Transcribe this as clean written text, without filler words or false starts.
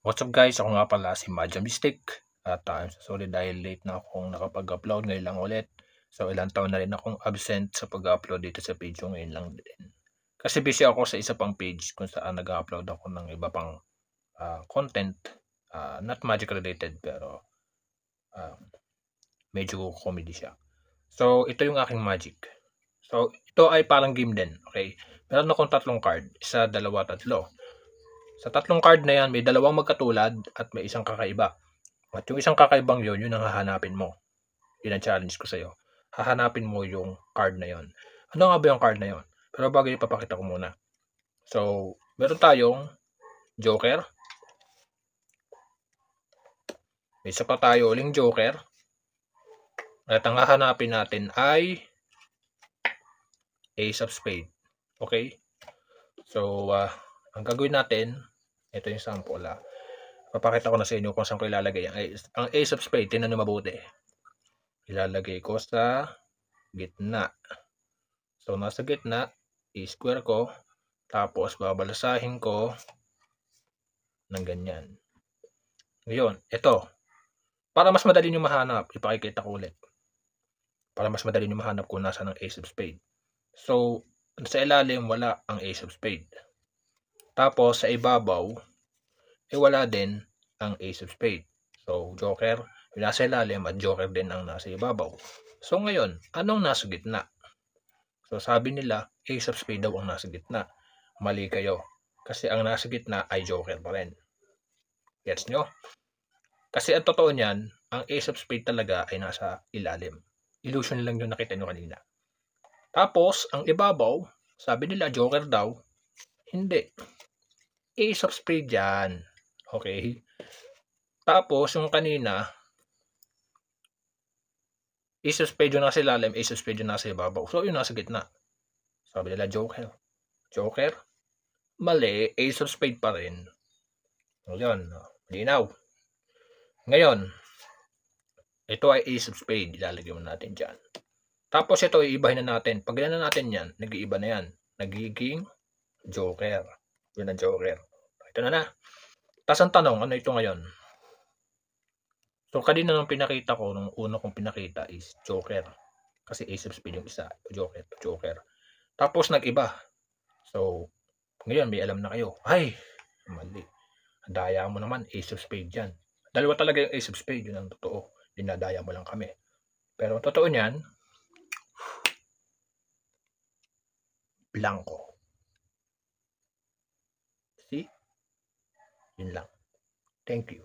What's up guys, ako nga pala si Madja Mystic at sorry dahil late na akong nakapag-upload ngayon lang ulit. So ilang taon na rin akong absent sa pag-upload dito sa page ko ngayon lang din. Kasi busy ako sa isa pang page kung saan nag-upload ako ng iba pang content, not magic related pero uh, medyo comedy siya. So ito yung aking magic. So ito ay parang game din, okay? Meron akong tatlong card, isa, dalawa, tatlo. Sa tatlong card na yan, may dalawang magkatulad at may isang kakaiba. At yung isang kakaibang yun ang hahanapin mo. Yun ang challenge ko sa'yo. Hahanapin mo yung card na yon. Ano nga ba yung card na yon? Pero bago yung papakita ko muna. So, meron tayong Joker. May isa pa tayo uling Joker. At ang hahanapin natin ay Ace of Spades. Okay? So, ang gagawin natin, ito yung sample. Papakita ko na sa inyo kung saan ko ilalagay ang Ace of Spades. Tingnan nyo mabuti. Ilalagay ko sa gitna. So, nasa gitna, i-square ko, tapos babalasahin ko ng ganyan. Ngayon, ito. Para mas madali nyo mahanap, ipakikita ko ulit. Para mas madali nyo mahanap kung nasa ng Ace of Spades. So, sa ilalim, wala ang Ace of Spades. Tapos, sa ibabaw, wala din ang Ace of Spades. So, Joker, yung nasa ilalim at Joker din ang nasa ibabaw. So, ngayon, anong nasa gitna? So, sabi nila, Ace of Spades daw ang nasa gitna. Mali kayo. Kasi ang nasa gitna ay Joker pa rin. Gets nyo? Kasi ang totoo niyan, ang Ace of Spades talaga ay nasa ilalim. Illusion lang yung nakita nyo kanina. Tapos, ang ibabaw, sabi nila Joker daw, hindi. Ace of Spades yan. Okay? Tapos, yung kanina, Ace of Spades yung nasa ilalim, Ace of Spades yung nasa ibabaw. So, yung nasa gitna. Sabi nila Joker. Joker? Mali, Ace of Spades pa rin. Yun, linaw. Ngayon, ito ay Ace of Spades. Ilalagay mo natin dyan. Tapos ito, iibahin na natin. Pag na natin yan, nag-iiba na yan. Nagiging Joker. Yun ang Joker. Ito na na. Tapos ang tanong, ano ito ngayon? So, kanina nung pinakita ko, nung una kong pinakita is Joker. Kasi Ace of Spades yung isa. Joker, Joker. Tapos nag-iba. So, ngayon may alam na kayo. Ay, mali. Daya mo naman, Ace of Spades yan. Dalawa talaga yung Ace of Spades, yun ang totoo. Dinadaya mo lang kami. Pero ang totoo niyan, blanco. See? Yun lang. Thank you.